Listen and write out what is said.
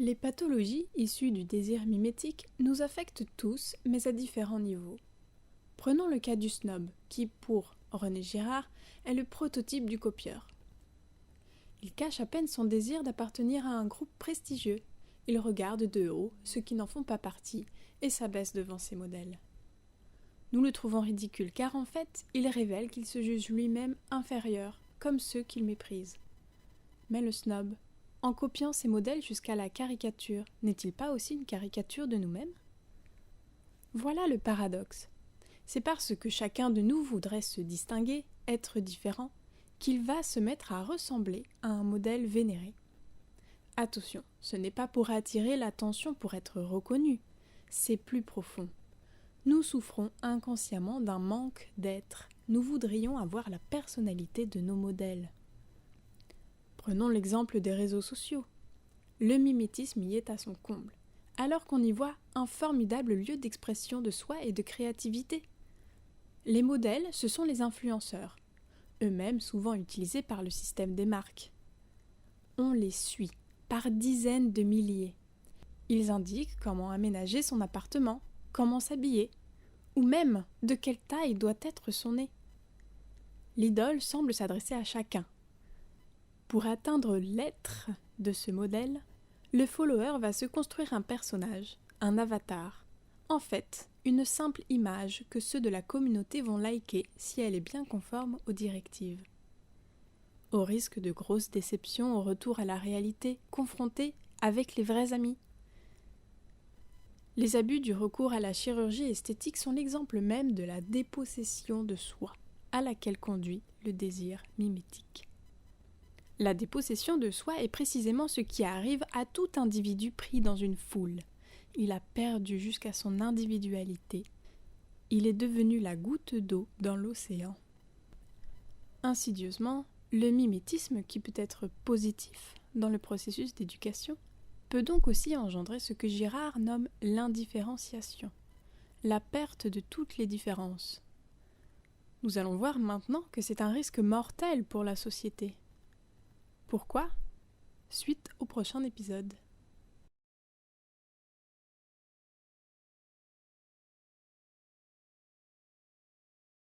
Les pathologies issues du désir mimétique nous affectent tous, mais à différents niveaux. Prenons le cas du snob, qui, pour René Girard, est le prototype du copieur. Il cache à peine son désir d'appartenir à un groupe prestigieux. Il regarde de haut ceux qui n'en font pas partie et s'abaisse devant ses modèles. Nous le trouvons ridicule car en fait, il révèle qu'il se juge lui-même inférieur, comme ceux qu'il méprise. Mais le snob, en copiant ses modèles jusqu'à la caricature, n'est-il pas aussi une caricature de nous-mêmes ? Voilà le paradoxe. C'est parce que chacun de nous voudrait se distinguer, être différent, qu'il va se mettre à ressembler à un modèle vénéré. Attention, ce n'est pas pour attirer l'attention pour être reconnu, c'est plus profond. Nous souffrons inconsciemment d'un manque d'être. Nous voudrions avoir la personnalité de nos modèles. Prenons l'exemple des réseaux sociaux. Le mimétisme y est à son comble, alors qu'on y voit un formidable lieu d'expression de soi et de créativité. Les modèles, ce sont les influenceurs, eux-mêmes souvent utilisés par le système des marques. On les suit, par dizaines de milliers. Ils indiquent comment aménager son appartement, comment s'habiller, ou même de quelle taille doit être son nez. L'idole semble s'adresser à chacun. Pour atteindre l'être de ce modèle, le follower va se construire un personnage, un avatar. En fait, une simple image que ceux de la communauté vont liker si elle est bien conforme aux directives. Au risque de grosses déceptions au retour à la réalité, confrontés avec les vrais amis. Les abus du recours à la chirurgie esthétique sont l'exemple même de la dépossession de soi, à laquelle conduit le désir mimétique. La dépossession de soi est précisément ce qui arrive à tout individu pris dans une foule. Il a perdu jusqu'à son individualité. Il est devenu la goutte d'eau dans l'océan. Insidieusement, le mimétisme, qui peut être positif dans le processus d'éducation, peut donc aussi engendrer ce que Girard nomme l'indifférenciation, la perte de toutes les différences. Nous allons voir maintenant que c'est un risque mortel pour la société. Pourquoi ? Suite au prochain épisode.